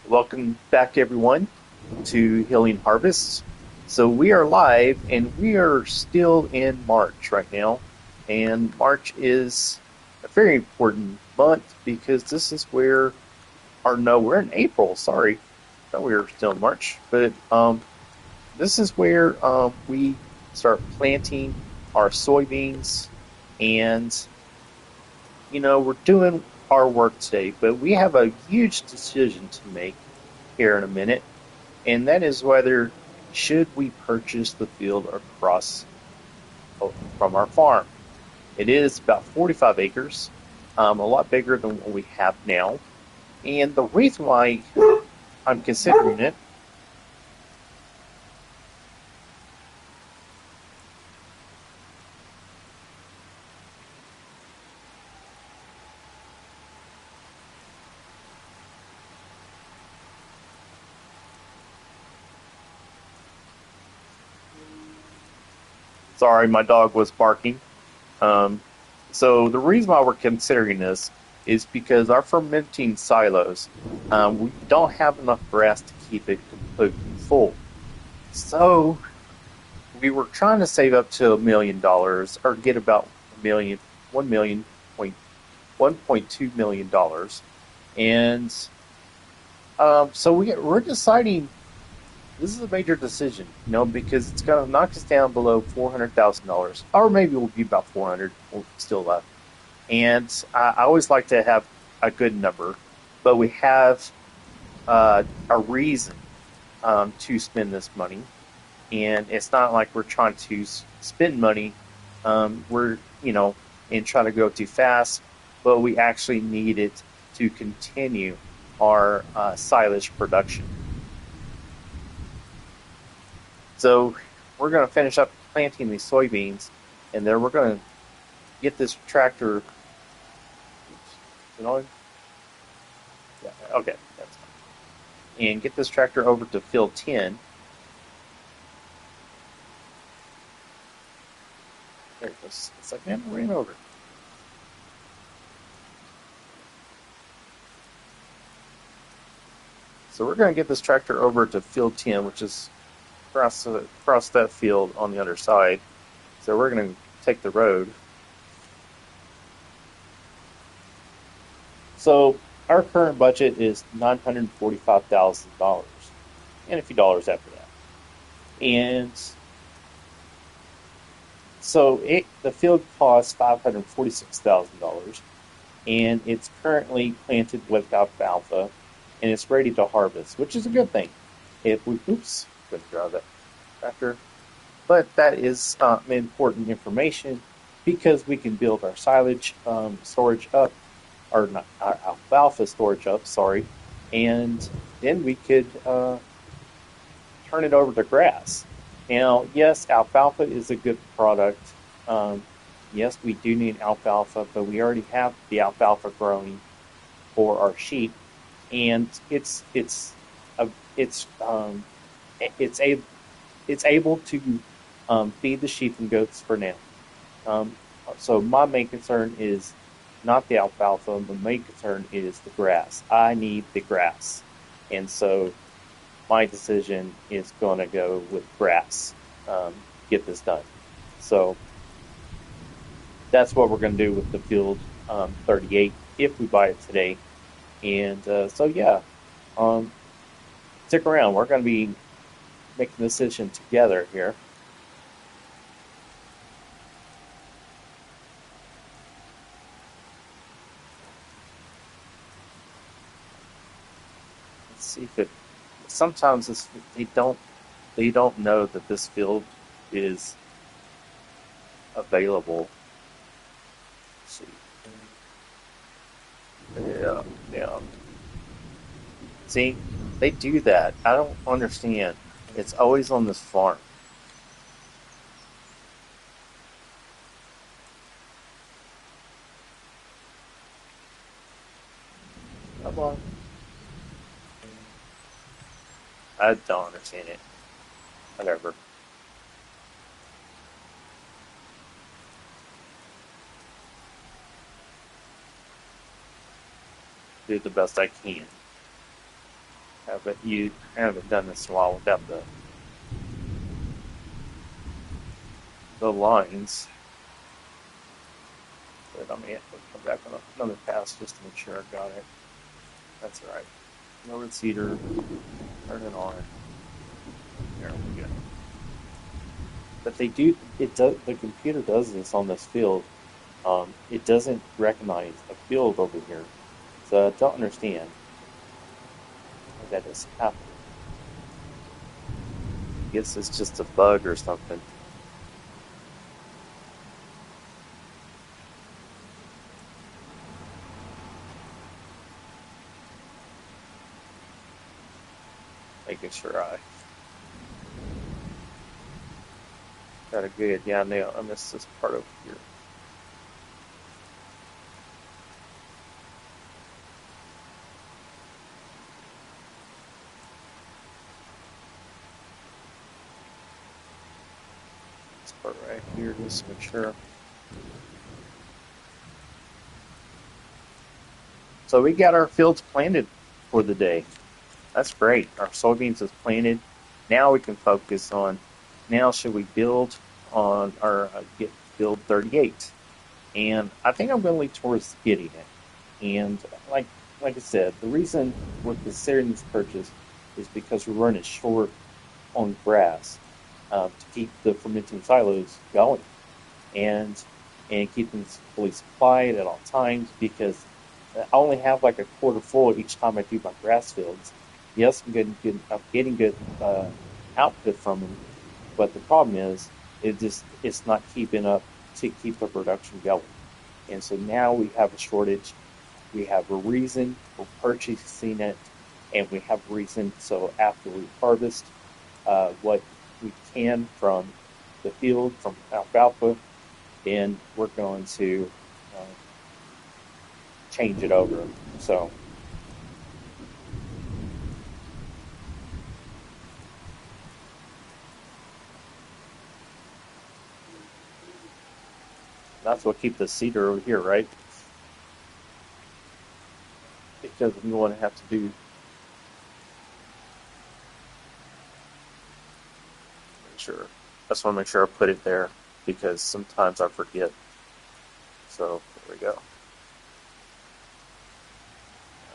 Welcome back, everyone, to Healing Harvest. So we are live, and we are still in March right now. And March is a very important month because this is where, or no, we're in April. Sorry, I thought we were still in March, but this is where we start planting our soybeans, and we're doing our work today. But we have a huge decision to make here in a minute, and that is whether should we purchase the field across from our farm. It is about 45 acres, a lot bigger than what we have now. And the reason why I'm considering it, sorry, my dog was barking. Um, so the reason why we're considering this is because our fermenting silos, we don't have enough grass to keep it completely full. So we were trying to save up to $1 million or get about a million, 1 million point $1.2 million, and so we're deciding. This is a major decision, because it's going to knock us down below $400,000, or maybe we'll be about 400 still left. And I always like to have a good number, but we have a reason to spend this money, and it's not like we're trying to spend money. We're and try to go too fast, but we actually need it to continue our silage production. So we're going to finish up planting these soybeans, and then we're going to get this tractor. Oops, yeah, okay, that's fine. And get this tractor over to field 10. There it goes. It's like, man, I ran over. So we're going to get this tractor over to field 10, which is across that field on the other side. So we're going to take the road. So our current budget is $945,000 and a few dollars after that. And so the field costs $546,000, and it's currently planted with alfalfa, and it's ready to harvest, which is a good thing. If we, oops, couldn't draw that tractor, but that is important information because we can build our silage storage up, or not our alfalfa storage up, sorry, and then we could turn it over to grass. Now, yes, alfalfa is a good product. Um, yes, we do need alfalfa, but we already have the alfalfa growing for our sheep, and a, it's it's a it's able to feed the sheep and goats for now. Um, so my main concern is not the alfalfa. The main concern is the grass. I need the grass, and so my decision is going to go with grass. Get this done. So that's what we're going to do with the Field 38 if we buy it today. And so yeah, um, stick around. We're going to be making the decision together here. Let's see if it. Sometimes they don't know that this field is available. Let's see. Yeah, yeah. See, they do that. I don't understand. It's always on this farm. Come on. I don't understand it. Whatever. Do the best I can. haven't done this in a while without the lines. But I may have to come back on another pass just to make sure I got it. That's all right. Lower the cedar, turn it on. There we go. But they do it does the computer does this on this field. It doesn't recognize a field over here. So I don't understand why that is happening. I guess it's just a bug or something. Making sure I got a good, yeah, I missed this part over here. This part right here, just make sure. So we got our fields planted for the day. That's great. Our soybeans is planted. Now we can focus on, now should we build on our get build 38? And I think I'm going to lean towards getting it. And like I said, the reason we're considering this purchase is because we're running short on grass to keep the fermenting silos going and keep them fully supplied at all times because I only have like a quarter full each time I do my grass fields. Yes, I'm getting good output from them, but the problem is it's not keeping up to keep the production going. And so now we have a shortage. We have a reason for purchasing it, and we have a reason. So after we harvest what we can from the field, from alfalfa, then we're going to uh, change it over. So that's what keeps the cedar over here, right? Because we want to have to do make sure. I just want to make sure I put it there because sometimes I forget. So there we go. All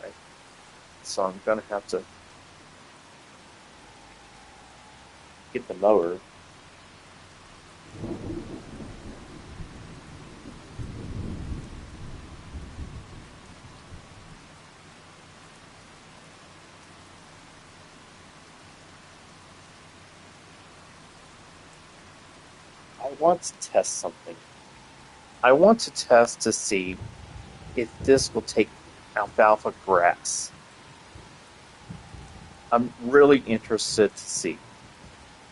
right. So I'm gonna have to get the mower. I want to test something. I want to test to see if this will take alfalfa grass. I'm really interested to see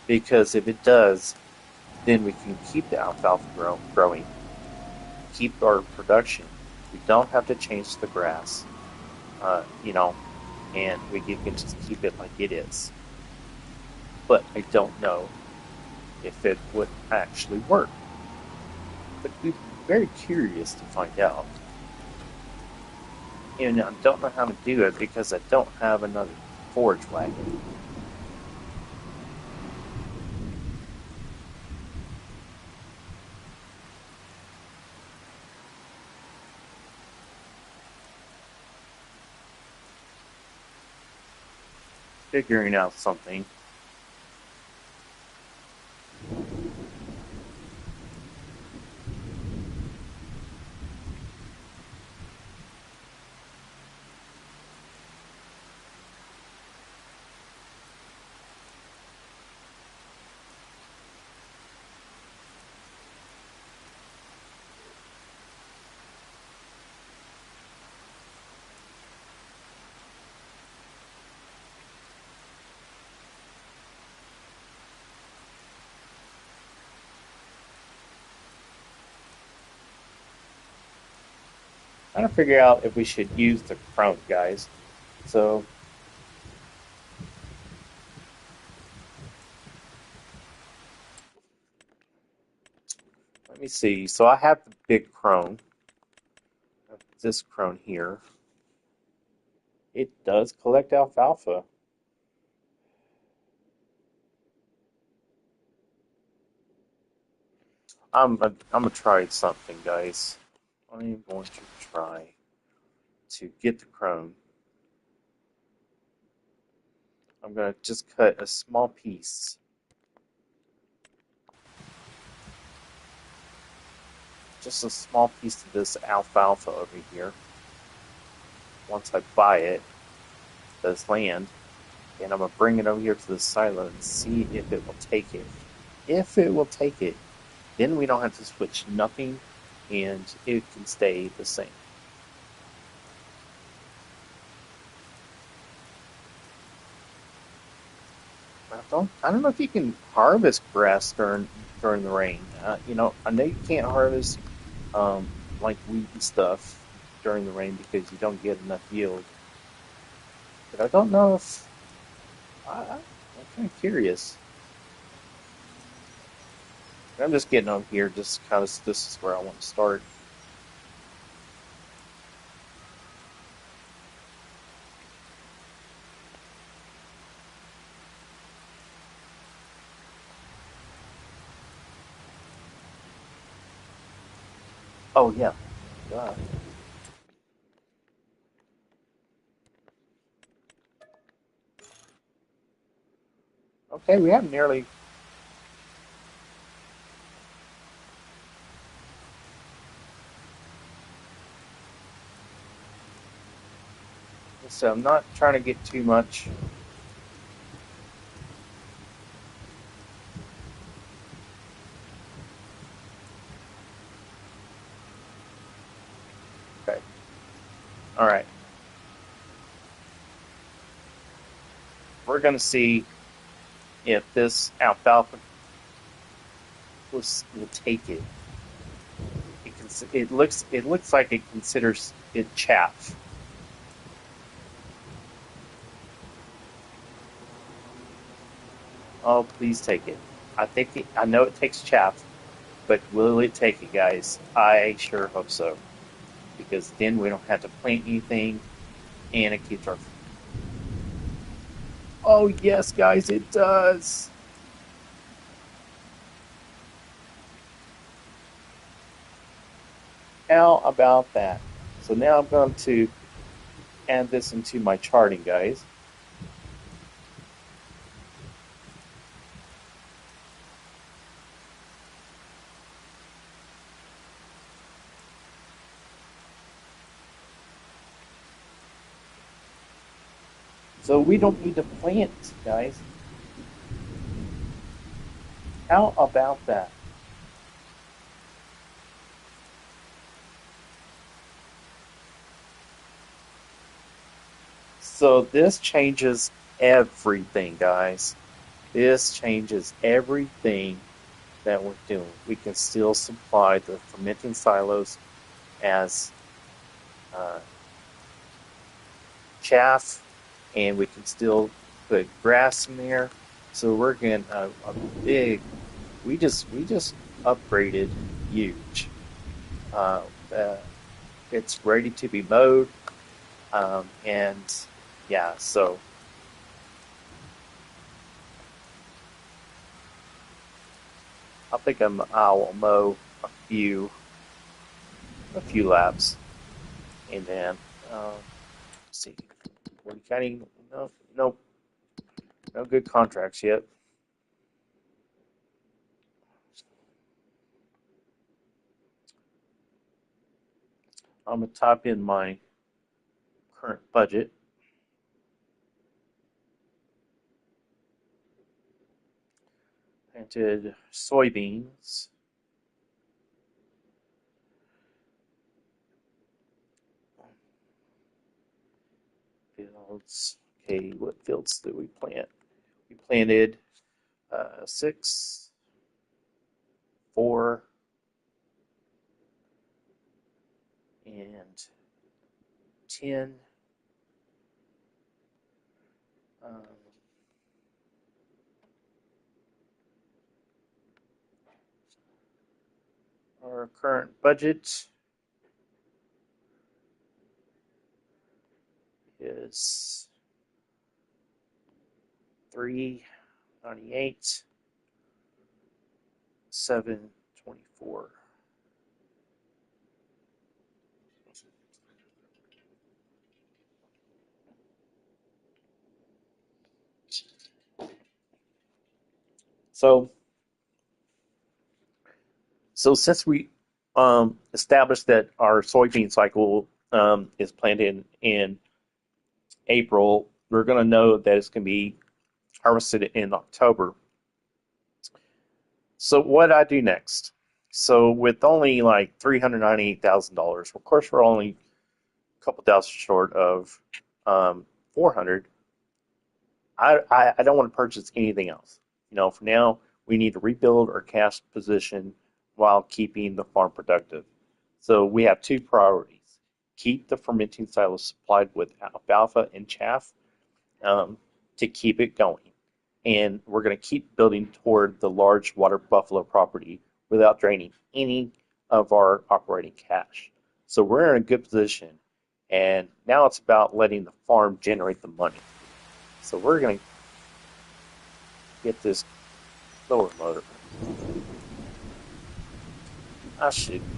because if it does, then we can keep the alfalfa growing, keep our production. We don't have to change the grass, you know, and we can just keep it like it is. But I don't know if it would actually work. But we're very curious to find out. And I don't know how to do it because I don't have another forage wagon. Figuring out something. Trying to figure out if we should use the crone, guys. So let me see. So I have the big crone, this crone here. It does collect alfalfa. I'm gonna try something, guys. I'm going to try to get the chrome. I'm gonna just cut a small piece, just a small piece of this alfalfa over here. Once I buy it, this land, and I'm gonna bring it over here to the silo and see if it will take it. If it will take it, then we don't have to switch nothing, and it can stay the same. I don't know if you can harvest grass during the rain. I know you can't harvest like wheat and stuff during the rain because you don't get enough yield. But I don't know if I'm kind of curious. I'm just getting on here just because this is where I want to start. Oh yeah, duh. Okay, we have nearly. So I'm not trying to get too much. Okay, all right. We're gonna see if this alfalfa will take it. It looks like it considers it chaff. Oh, please take it. I know it takes chaff, but will it take it, guys? I sure hope so, because then we don't have to plant anything, and it keeps our. Oh yes, guys, it does. How about that? So now I'm going to add this into my charting, guys. So we don't need to plant, guys. How about that? So this changes everything, guys. This changes everything that we're doing. We can still supply the fermenting silos as uh, chaff, and we can still put grass in there. So we're getting a big. We just upgraded huge. Uh, uh, it's ready to be mowed, and yeah. So I think I'll mow a few laps, and then let's see. We're getting no no good contracts yet. I'm gonna type in my current budget. Planted soybeans. Fields. Okay, what fields did we plant? We planted 6, 4, and 10. Um, our current budget is 398, 7 24. So, so since we established that our soybean cycle is planned in April, we're going to know that it's going to be harvested in October. So what I do next? So with only like $398,000, of course we're only a couple thousand short of 400. I don't want to purchase anything else. For now we need to rebuild our cash position while keeping the farm productive. So we have two priorities: keep the fermenting silos supplied with alfalfa and chaff um, to keep it going. And we're going to keep building toward the large water buffalo property without draining any of our operating cash. So we're in a good position. And now it's about letting the farm generate the money. So we're going to get this blower motor.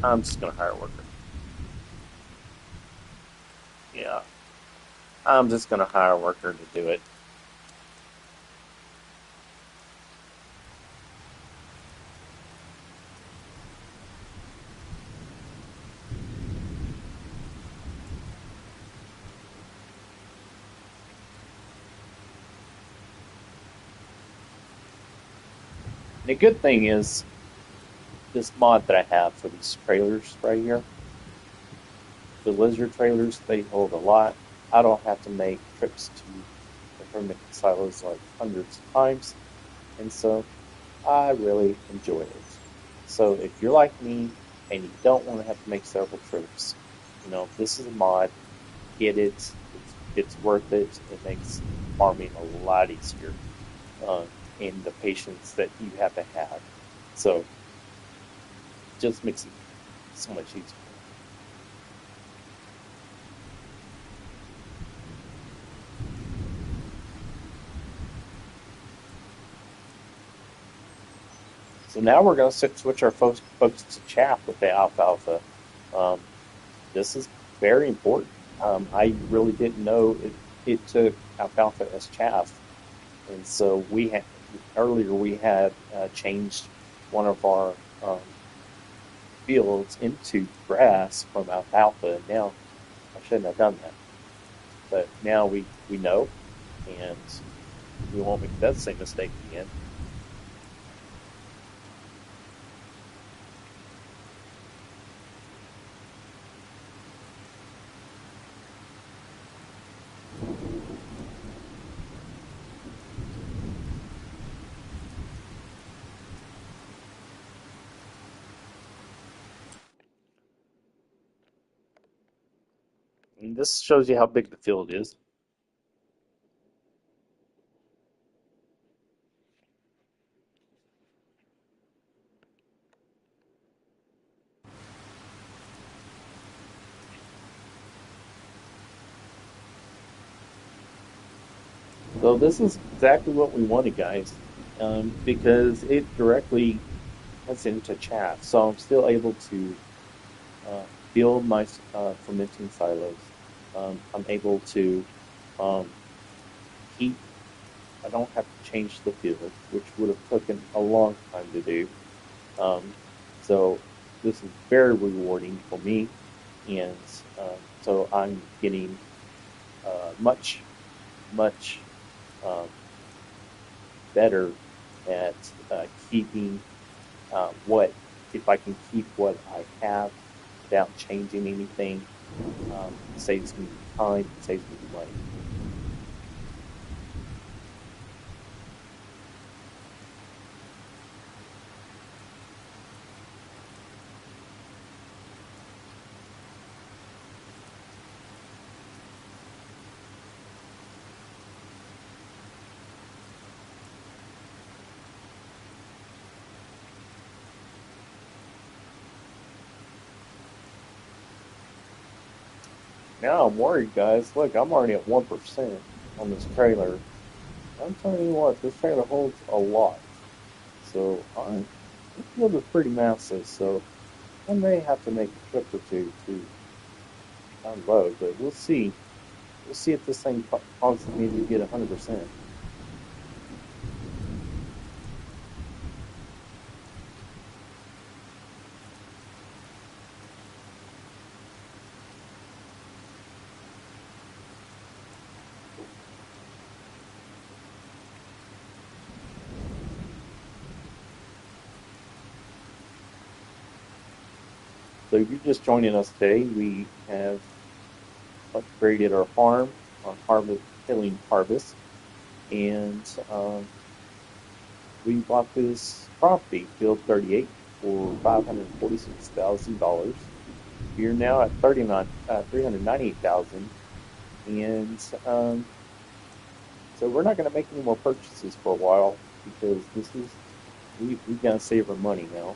I'm just going to hire a worker. Yeah, I'm just going to hire a worker to do it. And the good thing is this mod that I have for these trailers right here, the lizard trailers, they hold a lot. I don't have to make trips to the hermit silos like hundreds of times, and so I really enjoy it. So if you're like me and you don't want to have to make several trips, this is a mod. Get it. It's worth it. It makes farming a lot easier, uh, and the patience that you have to have. So it just makes it so much easier. So now we're going to switch our focus to chaff with the alfalfa. Um, this is very important. I really didn't know it took alfalfa as chaff, and so we had changed one of our fields into grass from alfalfa, and now I shouldn't have done that, but now we know, and we won't make that same mistake again. And this shows you how big the field is. So this is exactly what we wanted, guys, because it directly cuts into chaff. So I'm still able to uh, build my fermenting silos. I'm able to um, keep. I don't have to change the field, which would have taken a long time to do. Um, so this is very rewarding for me, and so I'm getting much, much um, better at keeping what if I can keep what I have without changing anything. It saves me time, it saves me money. Now I'm worried, guys. Look, I'm already at 1% on this trailer. I'm telling you what, this trailer holds a lot. So I'm the field is pretty massive, so I may have to make a trip or two to unload, but we'll see. We'll see if this thing causes me to get 100%. So if you're just joining us today, we have upgraded our farm on harvest, killing harvest, and we bought this property, Field 38, for $546,000. You're now at 398,000, and so we're not going to make any more purchases for a while because this is we got to save our money now.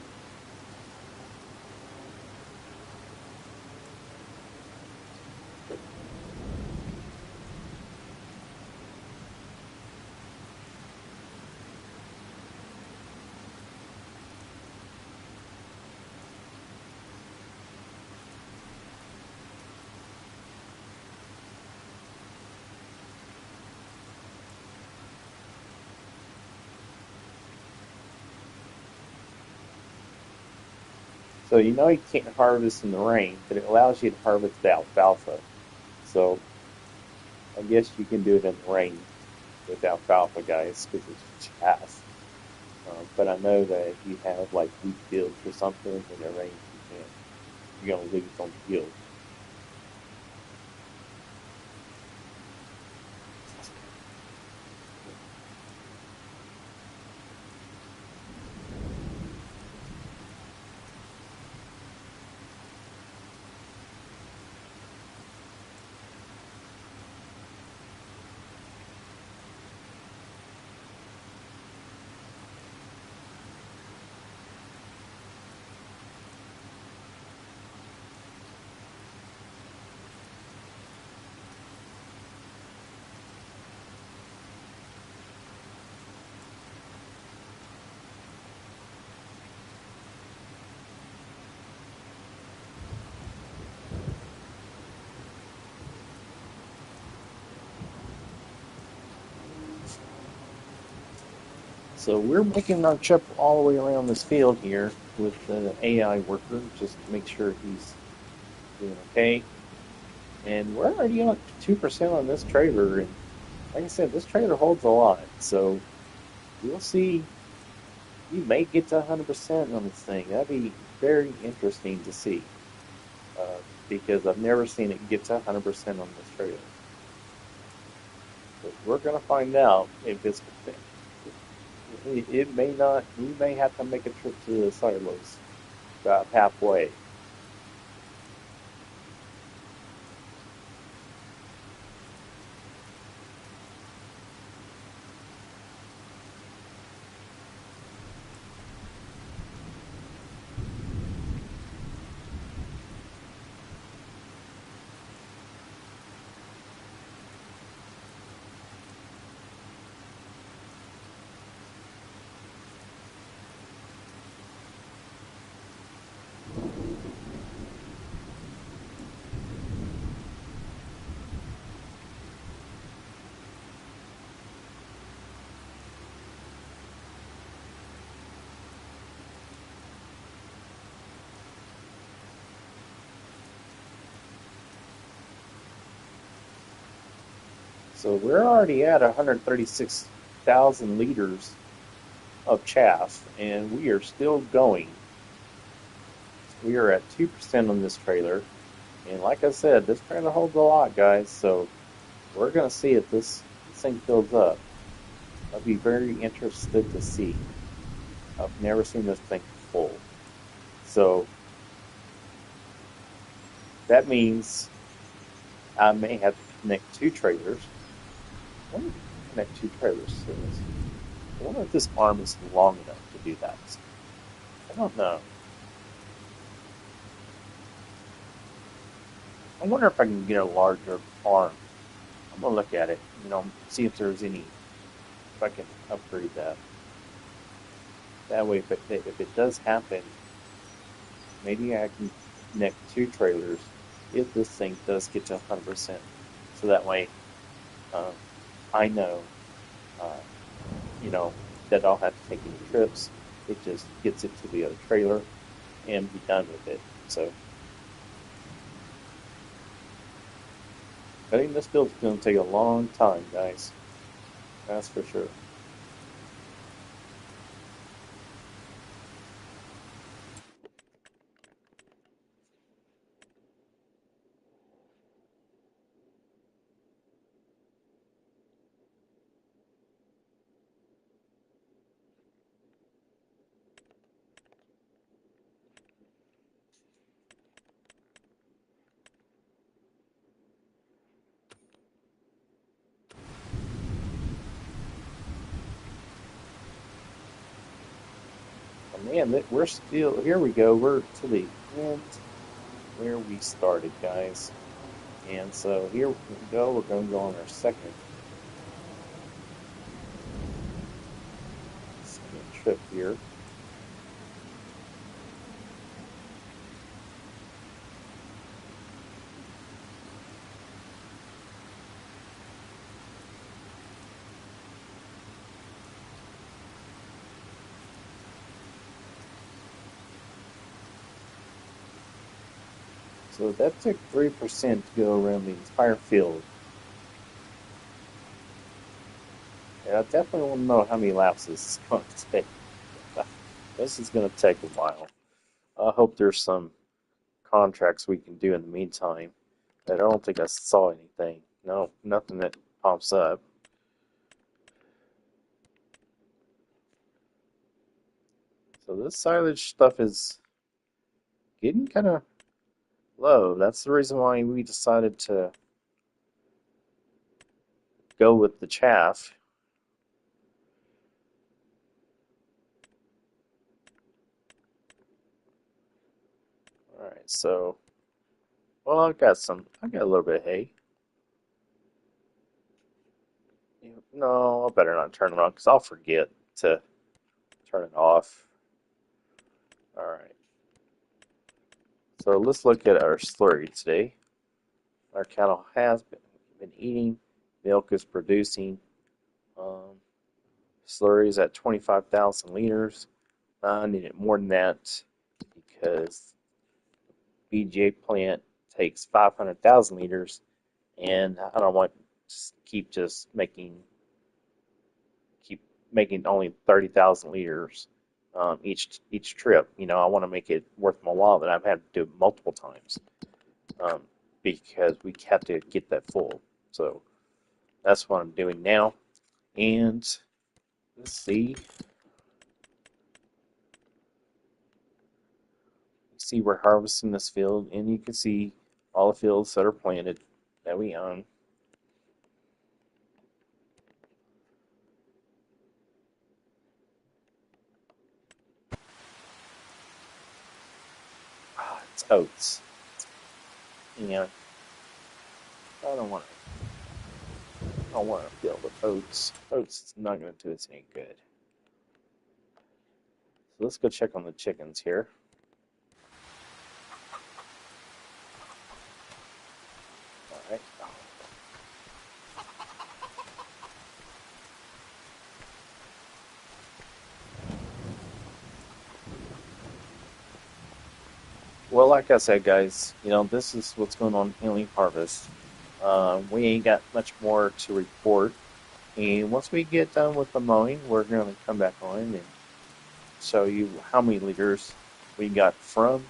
So you know you can't harvest in the rain, but it allows you to harvest the alfalfa. So I guess you can do it in the rain with alfalfa, guys, because it's chaff. But I know that if you have like wheat fields or something in the rain, you can't. You're gonna lose on the field. So we're making our trip all the way around this field here with the AI worker just to make sure he's doing okay. And we're already up to 2% on this trailer. And like I said, this trailer holds a lot. So we'll see. We may get to 100% on this thing. That'd be very interesting to see uh, because I've never seen it get to 100% on this trailer. But we're going to find out if it's. It may not. We may have to make a trip to the silos about halfway. So we're already at 136,000 liters of chaff, and we are still going. We are at 2% on this trailer, and like I said, this trailer holds a lot, guys. So we're gonna see if this thing fills up. I'll be very interested to see. I've never seen this thing full, so that means I may have to connect two trailers. I wonder if you can connect two trailers to this. I wonder if this arm is long enough to do that. I don't know. I wonder if I can get a larger arm. I'm gonna look at it, see if there's any, if I can upgrade that. That way, if it does happen, maybe I can connect two trailers if this thing does get to 100%. So that way, um, I know, uh, you know, that I'll have to take any trips. It just gets it to the other trailer and be done with it. So I think this build's going to take a long time, guys. That's for sure. Oh, man, we're still here. We go. We're to the end where we started, guys. And so here we go. We're going to go on our second trip here. So that took 3% to go around the entire field. And I definitely want to know how many laps this is going to take. This is going to take a while. I hope there's some contracts we can do in the meantime. I don't think I saw anything. No, nothing that pops up. So this silage stuff is getting kind of low. That's the reason why we decided to go with the chaff. All right, so well, I got a little bit of hay. No, I better not turn it on because I'll forget to turn it off. All right, so let's look at our slurry today. Our cattle has been eating, milk is producing. Um, Slurry is at 25,000 liters. I need it more than that because BJ plant takes 500,000 liters, and I don't want to keep making only 30,000 liters each trip. You know, I want to make it worth my while that I've had to do it multiple times um, because we have to get that full. So that's what I'm doing now. And let's see. See, we're harvesting this field, and you can see all the fields that are planted that we own. It's oats. You know, I don't want I don't want to fill with oats. Oats is not going to do us any good. So let's go check on the chickens here. All right. Well, like I said, guys, you know, this is what's going on in Leaf Harvest. We ain't got much more to report. And once we get done with the mowing, we're going to come back on and show you how many liters we got from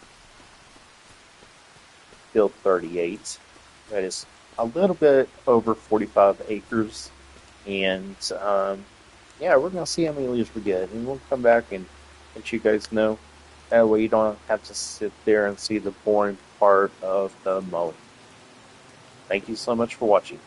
field 38. That is a little bit over 45 acres. And yeah, we're going to see how many liters we get. And we'll come back and let you guys know. That way you don't have to sit there and see the boring part of the mowing. Thank you so much for watching.